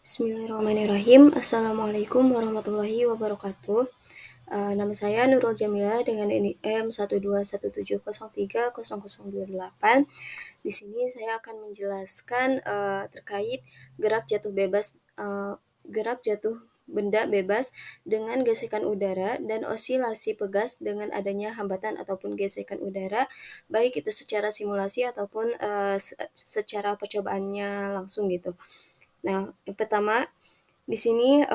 Bismillahirrahmanirrahim. Assalamualaikum warahmatullahi wabarakatuh. Nama saya Nurul Jamila dengan NIM 12170300028. Di sini saya akan menjelaskan terkait gerak jatuh bebas, gerak jatuh benda bebas dengan gesekan udara dan osilasi pegas dengan adanya hambatan ataupun gesekan udara, baik itu secara simulasi ataupun secara percobaannya langsung gitu. Nah, yang pertama di sini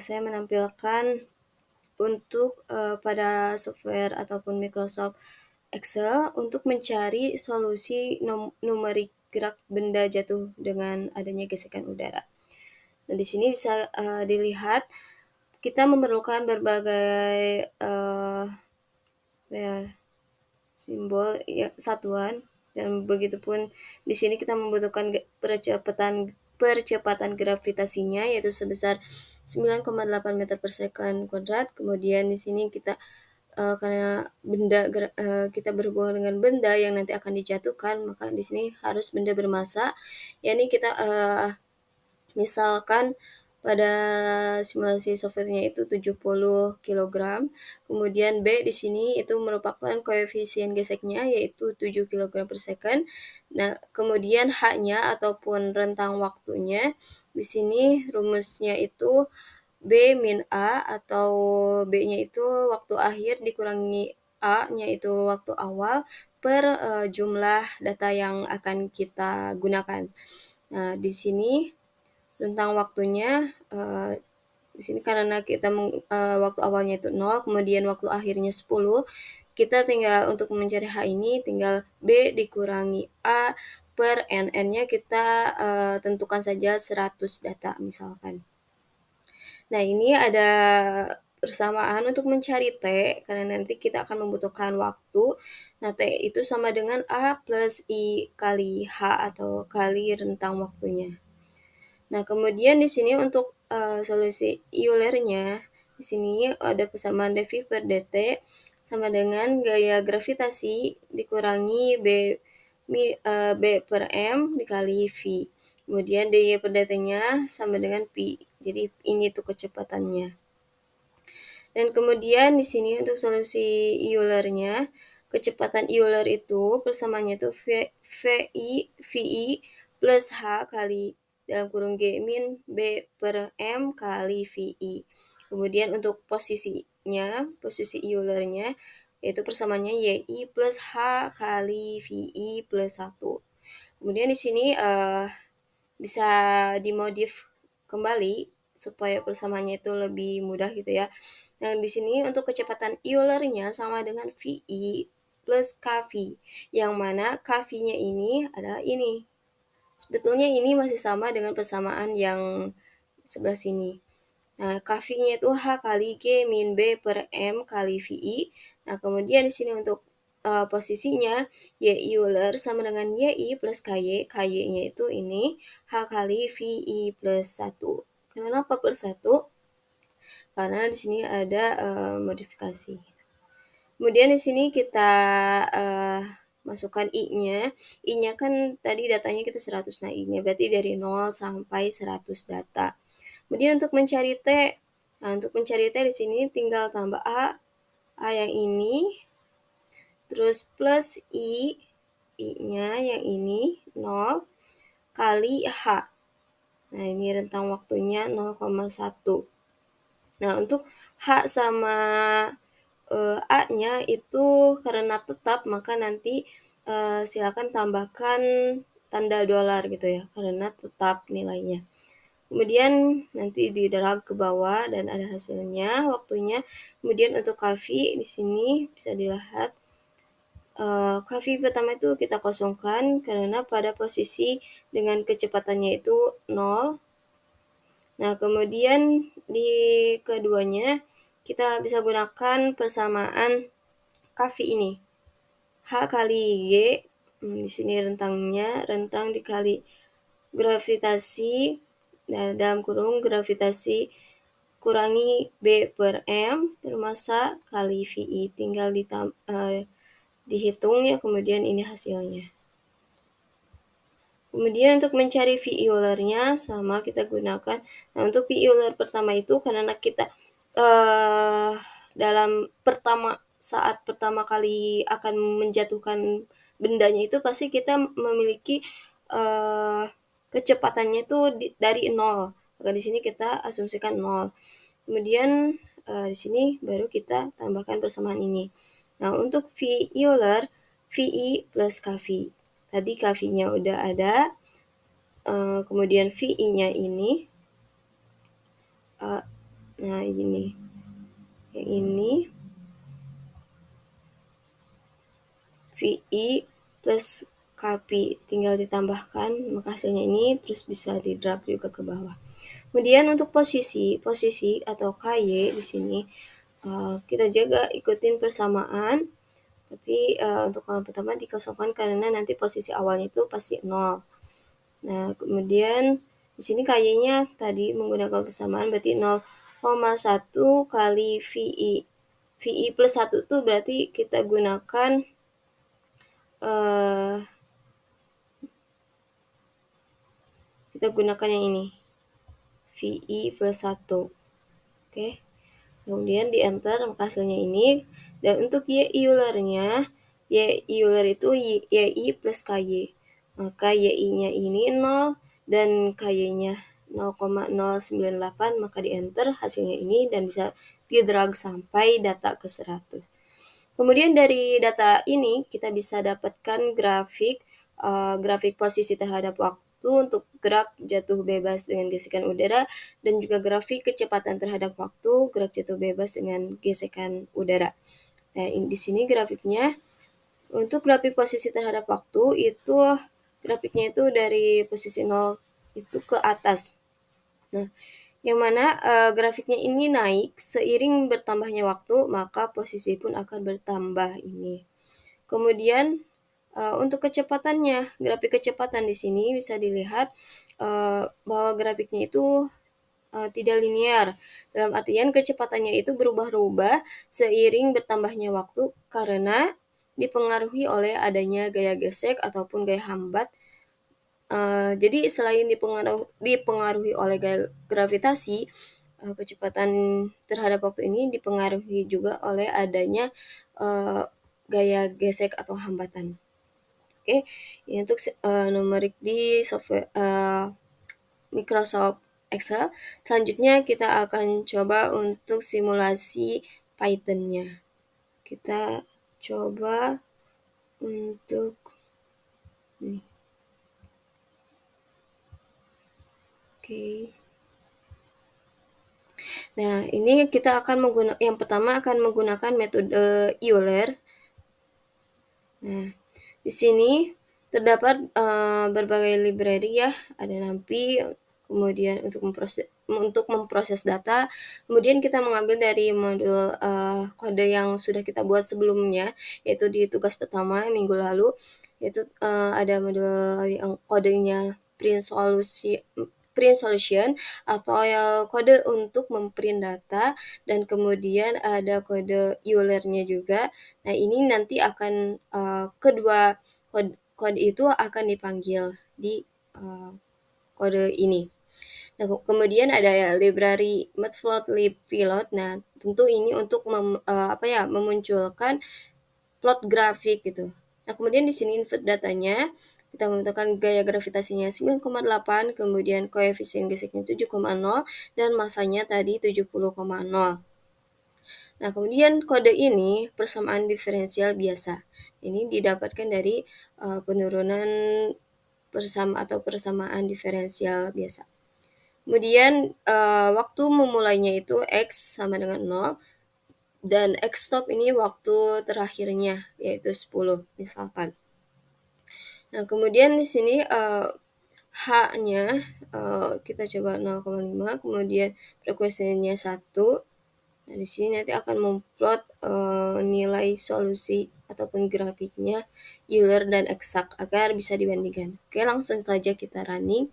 saya menampilkan untuk pada software ataupun Microsoft Excel untuk mencari solusi numerik gerak benda jatuh dengan adanya gesekan udara. Nah, di sini bisa dilihat kita memerlukan berbagai ya, simbol ya, satuan, dan begitupun di sini kita membutuhkan percepatan gravitasinya yaitu sebesar 9,8 meter per second kuadrat. Kemudian di sini kita karena kita berhubungan dengan benda yang nanti akan dijatuhkan, maka di sini harus benda bermasa. Yakni kita misalkan pada simulasi softwarenya itu 70 kg. Kemudian B di sini itu merupakan koefisien geseknya yaitu 7 kg per second. Nah, kemudian H-nya ataupun rentang waktunya di sini rumusnya itu B min A, atau B-nya itu waktu akhir dikurangi A-nya itu waktu awal per jumlah data yang akan kita gunakan. Nah, di sini rentang waktunya di sini karena kita waktu awalnya itu 0, kemudian waktu akhirnya 10, kita tinggal untuk mencari H ini tinggal B dikurangi A per N-nya kita tentukan saja 100 data misalkan. Nah, ini ada persamaan untuk mencari T, karena nanti kita akan membutuhkan waktu. Nah, T itu sama dengan A plus I kali H atau kali rentang waktunya. Nah, kemudian di sini untuk solusi Euler-nya, di sini ada persamaan dV per dt sama dengan gaya gravitasi dikurangi B per M dikali V. Kemudian dy per dt-nya sama dengan Pi. Jadi ini tuh kecepatannya. Dan kemudian di sini untuk solusi Euler-nya, kecepatan Euler itu persamaannya itu VI plus H kali dalam kurung G min B per M kali VI. Kemudian untuk posisinya, posisi Euler-nya, yaitu persamaannya YI plus H kali VI plus 1. Kemudian di sini bisa dimodif kembali supaya persamaannya itu lebih mudah gitu ya. Nah, di sini untuk kecepatan Euler-nya sama dengan VI plus KV, yang mana KV-nya ini adalah ini. Sebetulnya ini masih sama dengan persamaan yang sebelah sini. Nah, KV-nya itu H kali G min B per M kali VI. Nah, kemudian di sini untuk posisinya Y Euler sama dengan YI plus KY. KY-nya itu ini H kali VI plus 1. Kenapa plus 1? Karena di sini ada modifikasi. Kemudian di sini kita masukkan I-nya. I-nya kan tadi datanya kita 100. Nah, I-nya berarti dari 0 sampai 100 data. Kemudian untuk mencari T, nah untuk mencari T di sini tinggal tambah A yang ini, terus plus I-nya yang ini 0 kali H. Nah, ini rentang waktunya 0,1. Nah, untuk H sama A-nya itu karena tetap, maka nanti silakan tambahkan tanda dolar gitu ya, karena tetap nilainya. Kemudian nanti di-drag ke bawah dan ada hasilnya, waktunya. Kemudian untuk KV di sini bisa dilihat KV pertama itu kita kosongkan karena pada posisi dengan kecepatannya itu 0. Nah, kemudian di keduanya kita bisa gunakan persamaan KV ini. H kali G, di sini rentangnya, rentang dikali gravitasi, nah, dalam kurung gravitasi kurangi B per M per massa kali VI. Tinggal dihitung ya, kemudian ini hasilnya. Kemudian untuk mencari V Euler-nya sama kita gunakan, nah untuk V Euler pertama itu karena kita dalam saat pertama kali akan menjatuhkan bendanya itu pasti kita memiliki kecepatannya itu dari 0. Maka di sini kita asumsikan 0. Kemudian di sini baru kita tambahkan persamaan ini. Nah, untuk V Euler, VI plus KV. Tadi KV-nya udah ada, kemudian VI-nya ini, nah ini, yang ini VI plus KP, tinggal ditambahkan, maka hasilnya ini terus bisa di drag juga ke bawah. Kemudian untuk posisi atau KY di sini kita juga ikutin persamaan, tapi untuk kolom pertama dikosongkan karena nanti posisi awalnya itu pasti 0. Nah, kemudian di sini KY-nya tadi menggunakan persamaan berarti 0,1 kali VI. VI plus 1 itu berarti kita gunakan yang ini. VI plus 1. Oke. Kemudian di enter maka hasilnya ini. Dan untuk Y Euler-nya, Y Euler itu YI plus KY. Maka YI-nya ini 0 dan KY-nya 0,098, maka di enter hasilnya ini dan bisa di drag sampai data ke 100. Kemudian dari data ini kita bisa dapatkan grafik posisi terhadap waktu untuk gerak jatuh bebas dengan gesekan udara dan juga grafik kecepatan terhadap waktu gerak jatuh bebas dengan gesekan udara. Nah, di sini grafiknya untuk grafik posisi terhadap waktu itu grafiknya itu dari posisi 0 itu ke atas. Nah, yang mana grafiknya ini naik seiring bertambahnya waktu, maka posisi pun akan bertambah ini. Kemudian untuk kecepatannya, grafik kecepatan di sini bisa dilihat bahwa grafiknya itu tidak linear. Dalam artian kecepatannya itu berubah-ubah seiring bertambahnya waktu karena dipengaruhi oleh adanya gaya gesek ataupun gaya hambat. Jadi selain dipengaruhi oleh gaya gravitasi, kecepatan terhadap waktu ini dipengaruhi juga oleh adanya gaya gesek atau hambatan. Oke, ini untuk numerik di software Microsoft Excel. Selanjutnya kita akan coba untuk simulasi Python-nya. Kita coba untuk ini. Oke. Nah, ini kita akan yang pertama akan menggunakan metode Euler. Nah, di sini terdapat berbagai library ya, ada NumPy, kemudian untuk memproses data. Kemudian kita mengambil dari modul kode yang sudah kita buat sebelumnya, yaitu di tugas pertama minggu lalu, yaitu ada modul yang kodenya print solution atau kode untuk memprint data, dan kemudian ada kode Euler-nya juga. Nah, ini nanti akan kedua kode itu akan dipanggil di kode ini. Nah, kemudian ada library matplotlib-pilot. Nah, tentu ini untuk memunculkan plot grafik gitu. Nah, kemudian di sini input datanya, kita menentukan gaya gravitasinya 9,8, kemudian koefisien geseknya 7,0, dan masanya tadi 70,0. Nah, kemudian kode ini persamaan diferensial biasa. Ini didapatkan dari penurunan persamaan diferensial biasa. Kemudian waktu memulainya itu X sama dengan 0, dan X stop ini waktu terakhirnya, yaitu 10 misalkan. Nah, kemudian di sini H-nya kita coba 0,5, kemudian frekuensinya 1. Nah, di sini nanti akan memplot nilai solusi ataupun grafiknya Euler dan eksak agar bisa dibandingkan. Oke, langsung saja kita running.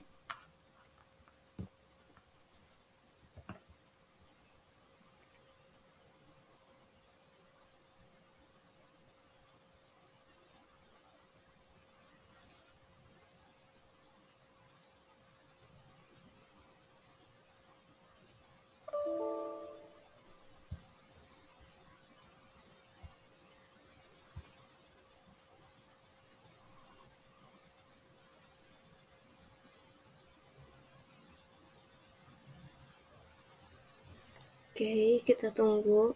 Oke, kita tunggu.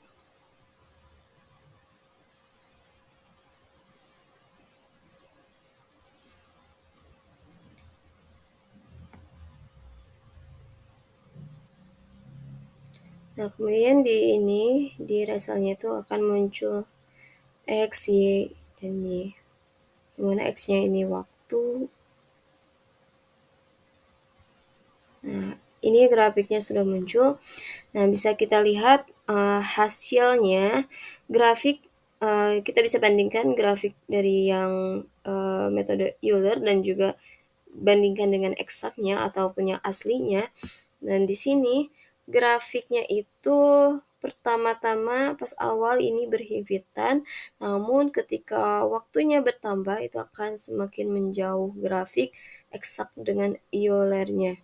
Nah, kemudian di resultnya itu akan muncul X, Y, dan Y. Dimana X-nya ini waktu. Nah, ini grafiknya sudah muncul. Nah, bisa kita lihat hasilnya. Grafik kita bisa bandingkan grafik dari yang metode Euler dan juga bandingkan dengan eksaknya ataupun yang aslinya. Dan di sini grafiknya itu pertama-tama pas awal ini berhimpitan, namun ketika waktunya bertambah itu akan semakin menjauh grafik eksak dengan Eulernya.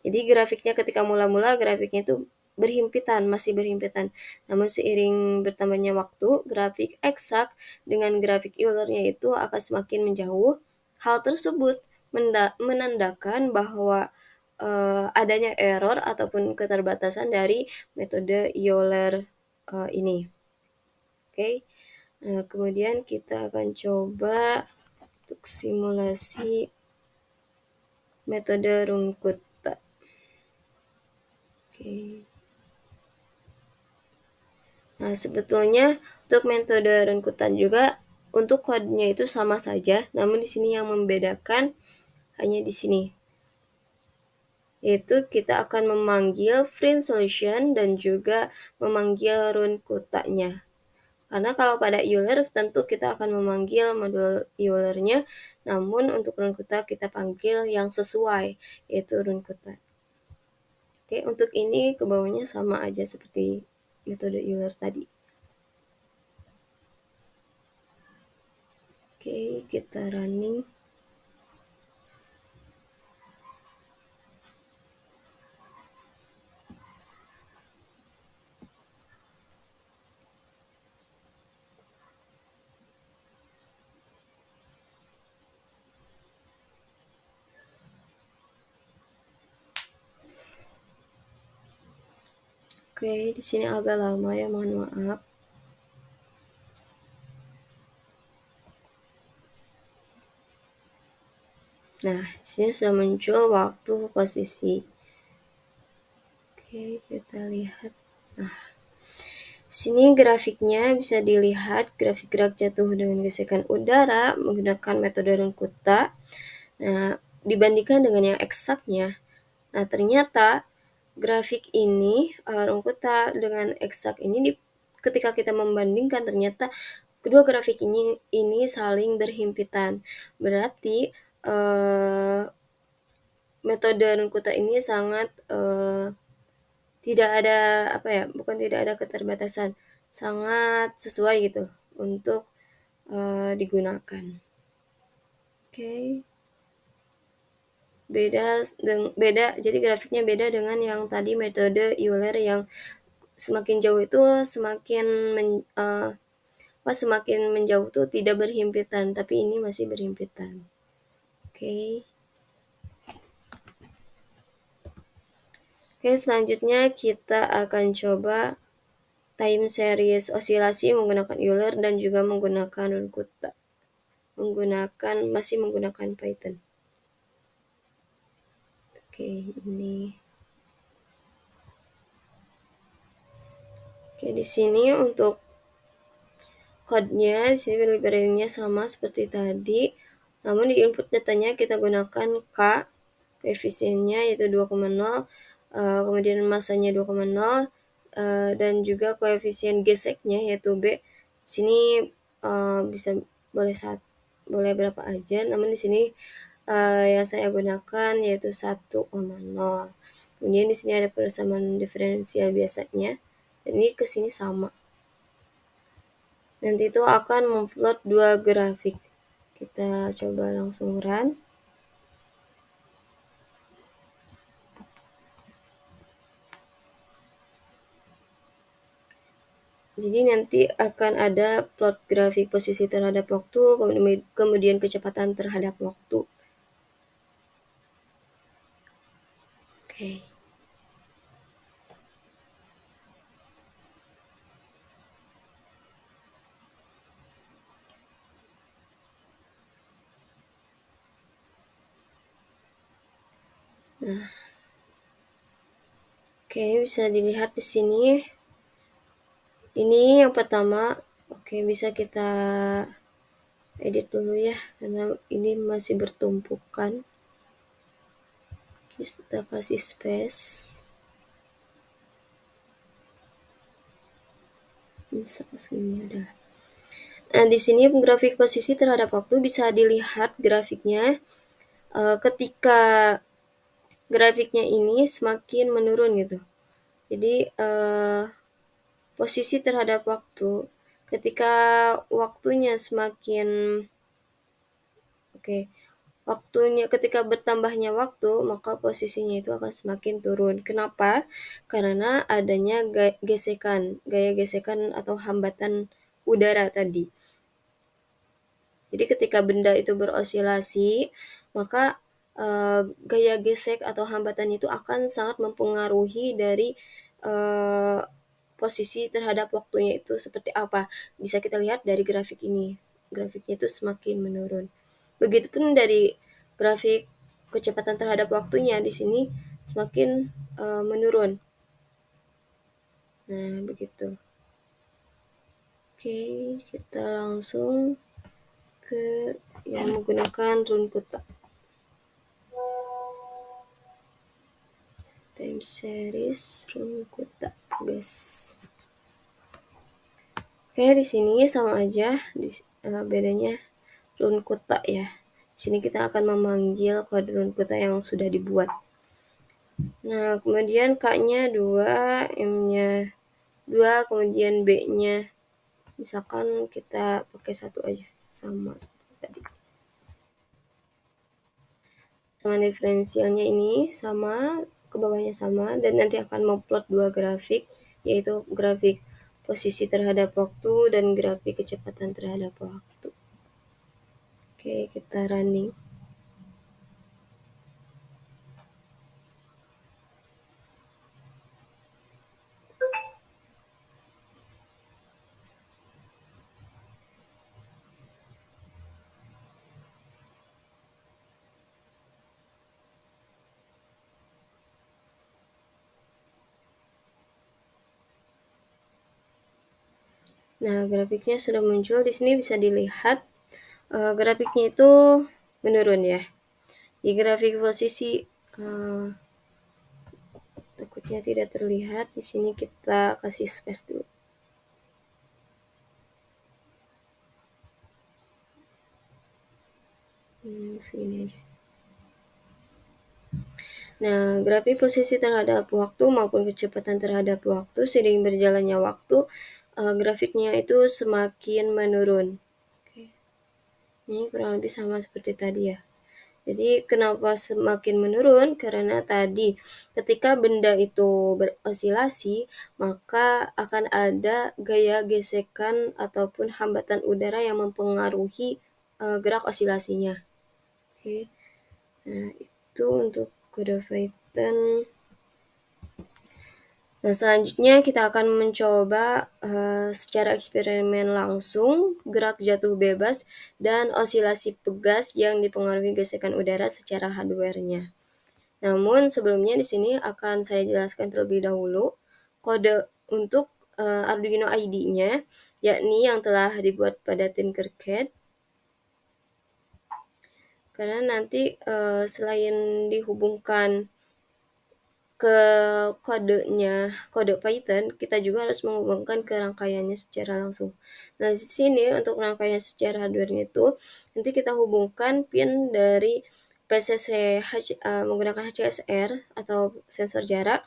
Jadi grafiknya ketika mula-mula grafiknya itu berhimpitan, masih berhimpitan. Namun seiring bertambahnya waktu, grafik eksak dengan grafik Eulernya itu akan semakin menjauh. Hal tersebut menandakan bahwa adanya error ataupun keterbatasan dari metode Euler ini. Oke. Nah, kemudian kita akan coba untuk simulasi metode Runkuta. Oke. Nah, sebetulnya untuk metode Runkutan juga untuk kodenya itu sama saja, namun di sini yang membedakan hanya di sini. Yaitu kita akan memanggil Freen Solution dan juga memanggil Runkutanya. Karena kalau pada Euler tentu kita akan memanggil modul Eulernya, namun untuk Runkuta kita panggil yang sesuai, yaitu Runkuta. Oke, untuk ini ke bawahnya sama aja seperti metode Euler tadi. Oke, kita running. Oke, di sini agak lama ya, mohon maaf. Nah, di sini sudah muncul waktu posisi. Oke, kita lihat. Nah, sini grafiknya bisa dilihat grafik gerak jatuh dengan gesekan udara menggunakan metode Runkuta. Nah, dibandingkan dengan yang eksaknya. Nah, ternyata grafik ini Runkuta dengan eksak ini ketika kita membandingkan ternyata kedua grafik ini saling berhimpitan. Berarti metode Runkuta ini sangat tidak ada bukan tidak ada keterbatasan, sangat sesuai gitu untuk digunakan. Oke. Beda, jadi grafiknya beda dengan yang tadi metode Euler yang semakin jauh itu semakin menjauh tuh tidak berhimpitan, tapi ini masih berhimpitan. Oke. Oke, selanjutnya kita akan coba time series osilasi menggunakan Euler dan juga menggunakan Runkuta. Masih menggunakan Python. Oke, ini. Oke, di sini untuk kodenya, di sini library-nya sama seperti tadi. Namun di input datanya kita gunakan K, koefisiennya yaitu 2,0, kemudian masanya 2,0, dan juga koefisien geseknya yaitu B. Di sini bisa boleh berapa aja, namun di sini yang saya gunakan yaitu 1,0. Kemudian di sini ada persamaan diferensial biasanya. Dan ini ke sini sama. Nanti itu akan memplot dua grafik. Kita coba langsung run. Jadi nanti akan ada plot grafik posisi terhadap waktu, kemudian kecepatan terhadap waktu. Oke. Nah, oke, bisa dilihat di sini. Ini yang pertama, oke, bisa kita edit dulu ya, karena ini masih bertumpukan. Kita kasih space. Bisa segini ada. Nah, di sini grafik posisi terhadap waktu bisa dilihat grafiknya ketika grafiknya ini semakin menurun gitu. Jadi posisi terhadap waktu ketika waktunya semakin oke, waktunya ketika bertambahnya waktu, maka posisinya itu akan semakin turun. Kenapa? Karena adanya gaya gesekan atau hambatan udara tadi. Jadi ketika benda itu berosilasi, maka gaya gesek atau hambatan itu akan sangat mempengaruhi dari posisi terhadap waktunya itu seperti apa. Bisa kita lihat dari grafik ini. Grafiknya itu semakin menurun. Begitupun dari grafik kecepatan terhadap waktunya di sini semakin menurun. Nah, begitu. Oke, kita langsung ke yang menggunakan Runkuta. Time series Runkuta, guys. Oke, di sini sama aja, bedanya Runkuta ya. Di sini kita akan memanggil kode Runkuta yang sudah dibuat. Nah, kemudian K-nya 2, M-nya 2, kemudian B-nya misalkan kita pakai 1 aja, sama seperti tadi. Sama diferensialnya ini sama, ke bawahnya sama, dan nanti akan memplot 2 grafik, yaitu grafik posisi terhadap waktu dan grafik kecepatan terhadap waktu. Oke, kita running. Nah, grafiknya sudah muncul. Di sini bisa dilihat grafiknya itu menurun ya. Di grafik posisi takutnya tidak terlihat. Di sini kita kasih space dulu. Segini aja. Nah, grafik posisi terhadap waktu maupun kecepatan terhadap waktu seiring berjalannya waktu, grafiknya itu semakin menurun. Oke. Ini kurang lebih sama seperti tadi ya. Jadi kenapa semakin menurun? Karena tadi ketika benda itu berosilasi, maka akan ada gaya gesekan ataupun hambatan udara yang mempengaruhi gerak osilasinya. Oke. Nah, itu untuk kode Python. Nah, selanjutnya kita akan mencoba secara eksperimen langsung gerak jatuh bebas dan osilasi pegas yang dipengaruhi gesekan udara secara hardware-nya. Namun sebelumnya di sini akan saya jelaskan terlebih dahulu kode untuk Arduino IDE-nya, yakni yang telah dibuat pada Tinkercad. Karena nanti selain dihubungkan ke kode Python, kita juga harus menghubungkan ke rangkaiannya secara langsung. Nah, di sini untuk rangkaian secara hardware itu nanti kita hubungkan pin dari PCC menggunakan HCSR atau sensor jarak.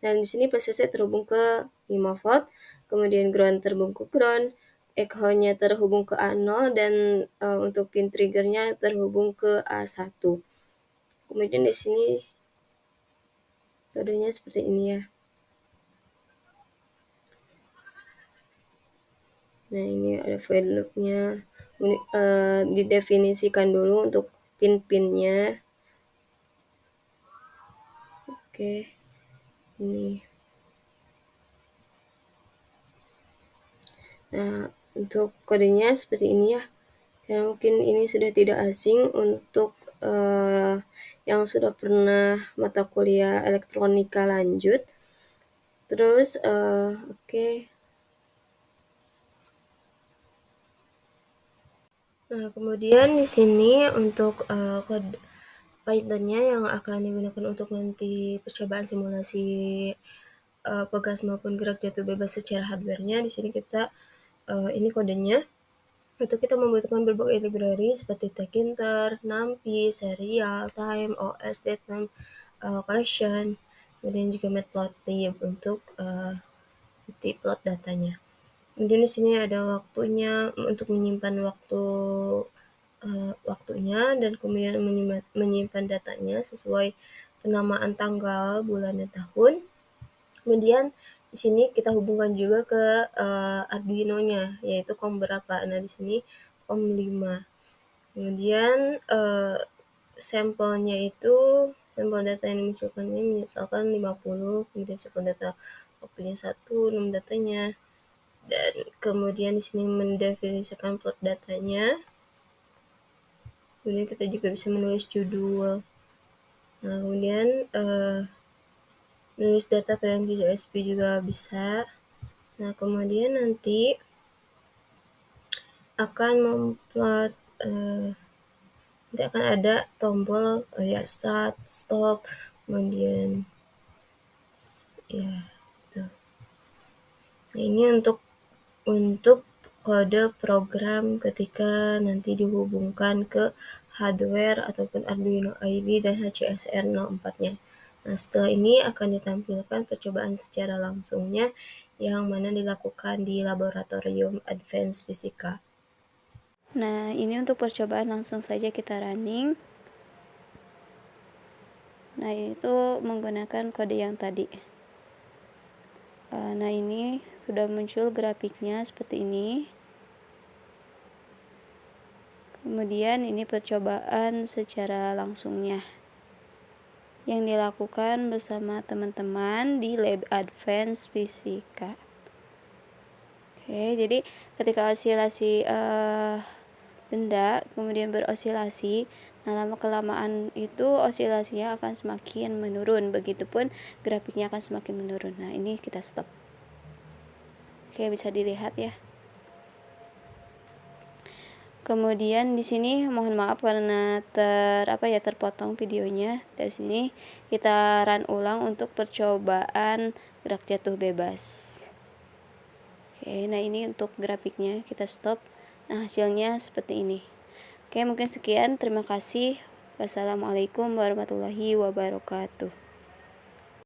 Dan di sini PCC terhubung ke 5 volt, kemudian ground terhubung ke ground, echo-nya terhubung ke A0 dan untuk pin triggernya terhubung ke A1. Kemudian di sini kodenya seperti ini ya. Nah, ini ada void loop-nya. Didefinisikan dulu untuk pin-pinnya. Oke, ini. Nah, untuk kodenya seperti ini ya. Karena mungkin ini sudah tidak asing untuk yang sudah pernah mata kuliah elektronika lanjut. Terus, oke. Nah, kemudian di sini untuk, kode Python-nya yang akan digunakan untuk nanti percobaan simulasi, pegas maupun gerak jatuh bebas secara hardware-nya. Di sini kita, ini kodenya. Untuk kita membutuhkan berbagai library seperti Tkinter, NumPy, Serial, Time, OS, Datetime, Collection, kemudian juga Matplotlib untuk, plot datanya. Kemudian di sini ada waktunya untuk menyimpan waktunya dan kemudian menyimpan datanya sesuai penamaan tanggal, bulan, dan tahun. Kemudian di sini kita hubungkan juga ke Arduino-nya, yaitu COM berapa. Nah, di sini COM 5. Kemudian sampelnya itu, sampel data yang dimunculkannya misalkan 50, kemudian sampel data waktunya 1, 6 datanya, dan kemudian di sini mendefinisikan plot datanya. Kemudian kita juga bisa menulis judul. Nah, kemudian menulis data ke dalam JSP juga bisa. Nah, kemudian nanti akan memplot, nanti akan ada tombol ya start, stop, kemudian ya gitu. Nah, ini untuk kode program ketika nanti dihubungkan ke hardware ataupun Arduino IDE dan HCSR04-nya. Nah, setelah ini akan ditampilkan percobaan secara langsungnya yang mana dilakukan di Laboratorium Advanced Fisika. Nah, ini untuk percobaan langsung saja kita running. Nah, itu menggunakan kode yang tadi. Nah, ini sudah muncul grafiknya seperti ini. Kemudian ini percobaan secara langsungnya yang dilakukan bersama teman-teman di Lab Advanced Fisika. Oke, jadi ketika osilasi benda kemudian berosilasi, nah lama-kelamaan itu osilasinya akan semakin menurun, begitupun grafiknya akan semakin menurun. Nah, ini kita stop. Oke, bisa dilihat ya. Kemudian di sini mohon maaf karena terpotong videonya. Dari sini kita run ulang untuk percobaan gerak jatuh bebas. Oke, nah ini untuk grafiknya kita stop. Nah, hasilnya seperti ini. Oke, mungkin sekian. Terima kasih. Wassalamualaikum warahmatullahi wabarakatuh.